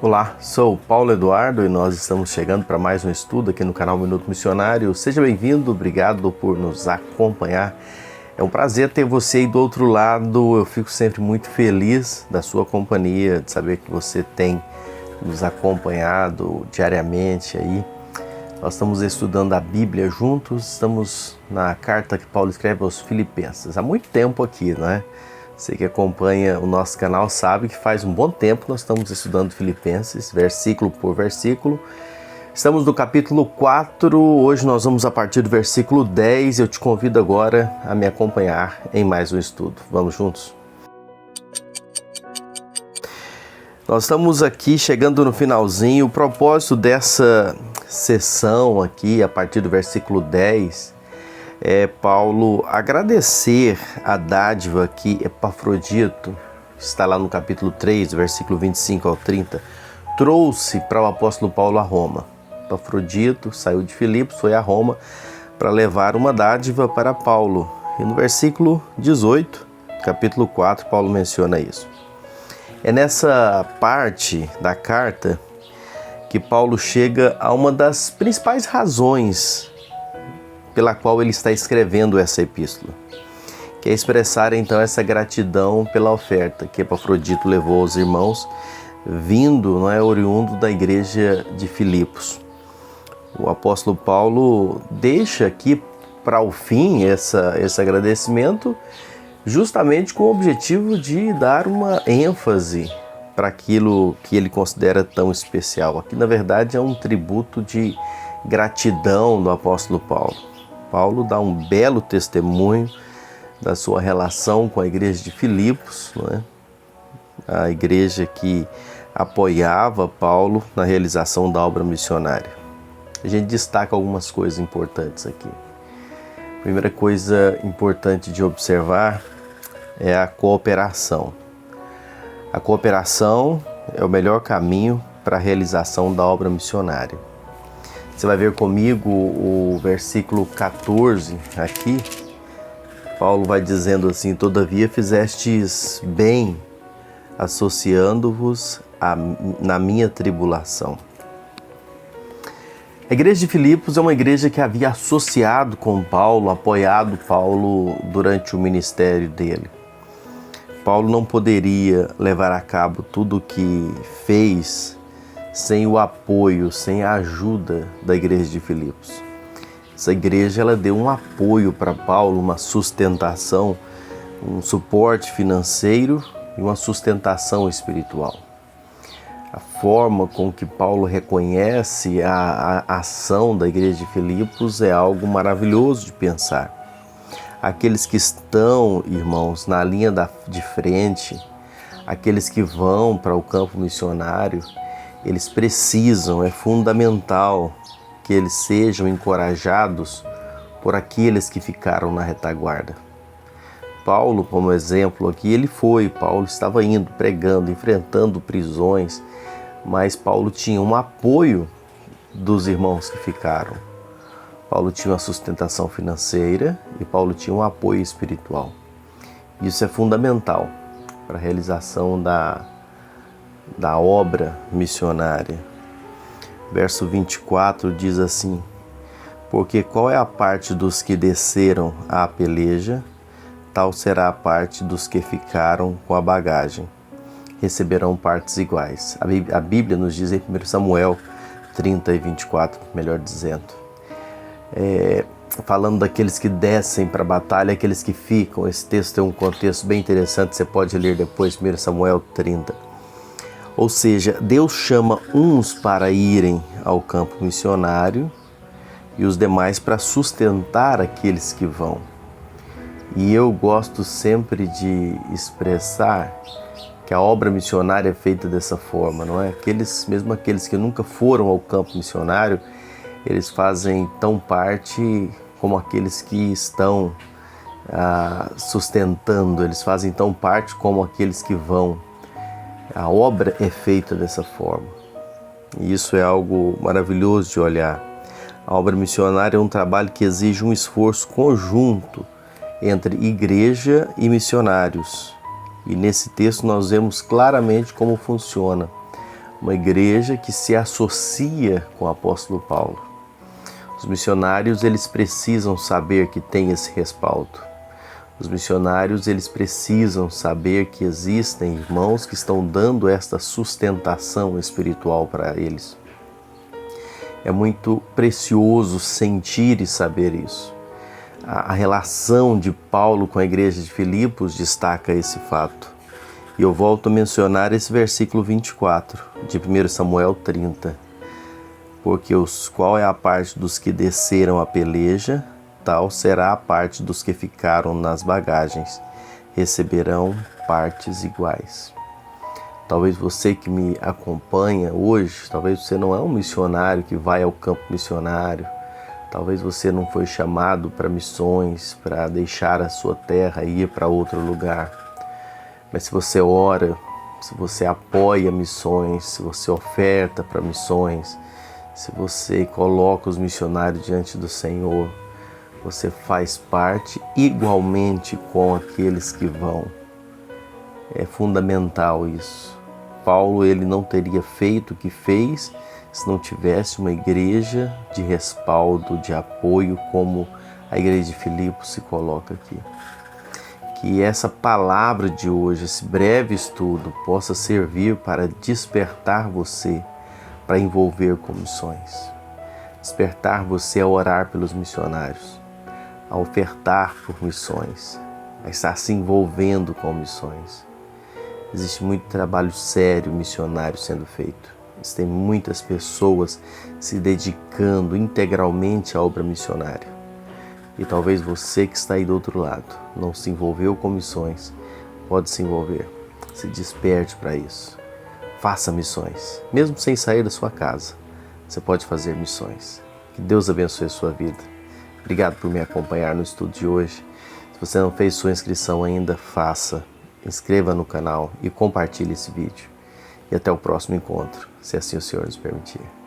Olá, sou Paulo Eduardo e nós estamos chegando para mais um estudo aqui no canal Minuto Missionário. Seja bem-vindo, obrigado por nos acompanhar. É um prazer ter você aí do outro lado. Eu fico sempre muito feliz da sua companhia, de saber que você tem nos acompanhado diariamente aí. Nós estamos estudando a Bíblia juntos, estamos na carta que Paulo escreve aos Filipenses. Há muito tempo aqui, né? Você que acompanha o nosso canal sabe que faz um bom tempo que nós estamos estudando Filipenses, versículo por versículo. Estamos no capítulo 4, hoje nós vamos a partir do versículo 10. Eu te convido agora a me acompanhar em mais um estudo. Vamos juntos? Nós estamos aqui chegando no finalzinho. O propósito dessa sessão aqui, a partir do versículo 10, é Paulo agradecer a dádiva que Epafrodito, está lá no capítulo 3, versículo 25 ao 30, trouxe para o apóstolo Paulo a Roma. Epafrodito saiu de Filipos, foi a Roma para levar uma dádiva para Paulo. E no versículo 18, capítulo 4, Paulo menciona isso. É nessa parte da carta que Paulo chega a uma das principais razões pela qual ele está escrevendo essa epístola, que é expressar então essa gratidão pela oferta que Epafrodito levou aos irmãos, vindo, oriundo da igreja de Filipos. O apóstolo Paulo deixa aqui para o fim esse agradecimento, justamente com o objetivo de dar uma ênfase para aquilo que ele considera tão especial. Aqui, na verdade, é um tributo de gratidão do apóstolo Paulo. Paulo dá um belo testemunho da sua relação com a igreja de Filipos, a igreja que apoiava Paulo na realização da obra missionária. A gente destaca algumas coisas importantes aqui. A primeira coisa importante de observar é a cooperação. A cooperação é o melhor caminho para a realização da obra missionária. Você vai ver comigo o versículo 14 aqui. Paulo vai dizendo assim: todavia fizestes bem associando-vos na minha tribulação. A igreja de Filipos é uma igreja que havia associado com Paulo, apoiado Paulo durante o ministério dele. Paulo não poderia levar a cabo tudo o que fez sem o apoio, sem a ajuda da igreja de Filipos. Essa igreja ela deu um apoio para Paulo, uma sustentação, um suporte financeiro e uma sustentação espiritual. A forma com que Paulo reconhece a ação da igreja de Filipos é algo maravilhoso de pensar. Aqueles que estão, irmãos, na linha de frente, aqueles que vão para o campo missionário, eles precisam, é fundamental que eles sejam encorajados por aqueles que ficaram na retaguarda. Paulo, como exemplo aqui, Paulo estava indo, pregando, enfrentando prisões, mas Paulo tinha um apoio dos irmãos que ficaram. Paulo tinha uma sustentação financeira e Paulo tinha um apoio espiritual. Isso é fundamental para a realização da obra missionária. Verso 24 diz assim: porque qual é a parte dos que desceram à peleja, tal será a parte dos que ficaram com a bagagem. Receberão partes iguais. A Bíblia nos diz em 1 Samuel 30 e 24, melhor dizendo. Falando daqueles que descem para a batalha, aqueles que ficam. Esse texto tem um contexto bem interessante, você pode ler depois, 1 Samuel 30. Ou seja, Deus chama uns para irem ao campo missionário e os demais para sustentar aqueles que vão. E eu gosto sempre de expressar que a obra missionária é feita dessa forma, não é? Mesmo aqueles que nunca foram ao campo missionário, eles fazem tão parte como aqueles que estão sustentando, eles fazem tão parte como aqueles que vão. A obra é feita dessa forma. E isso é algo maravilhoso de olhar. A obra missionária é um trabalho que exige um esforço conjunto entre igreja e missionários. E nesse texto nós vemos claramente como funciona. uma igreja que se associa com o apóstolo Paulo. Os missionários, eles precisam saber que tem esse respaldo. Os missionários, eles precisam saber que existem irmãos que estão dando esta sustentação espiritual para eles. É muito precioso sentir e saber isso. A relação de Paulo com a igreja de Filipos destaca esse fato. E eu volto a mencionar esse versículo 24 de 1 Samuel 30. Porque qual é a parte dos que desceram a peleja, tal será a parte dos que ficaram nas bagagens. Receberão partes iguais. Talvez você que me acompanha hoje, talvez você não é um missionário que vai ao campo missionário. Talvez você não foi chamado para missões, para deixar a sua terra e ir para outro lugar. Mas se você ora, se você apoia missões, se você oferta para missões, se você coloca os missionários diante do Senhor, você faz parte igualmente com aqueles que vão. É fundamental isso. Paulo, ele não teria feito o que fez se não tivesse uma igreja de respaldo, de apoio, como a igreja de Filipos se coloca aqui. Que essa palavra de hoje, esse breve estudo, possa servir para despertar você para envolver com missões. Despertar você a orar pelos missionários, a ofertar por missões, a estar se envolvendo com missões. Existe muito trabalho sério missionário sendo feito. Existem muitas pessoas se dedicando integralmente à obra missionária. E talvez você que está aí do outro lado não se envolveu com missões, pode se envolver. Se desperte para isso. Faça missões. Mesmo sem sair da sua casa, você pode fazer missões. Que Deus abençoe a sua vida. Obrigado por me acompanhar no estudo de hoje. Se você não fez sua inscrição ainda, faça. Inscreva no canal e compartilhe esse vídeo. E até o próximo encontro, se assim o Senhor nos permitir.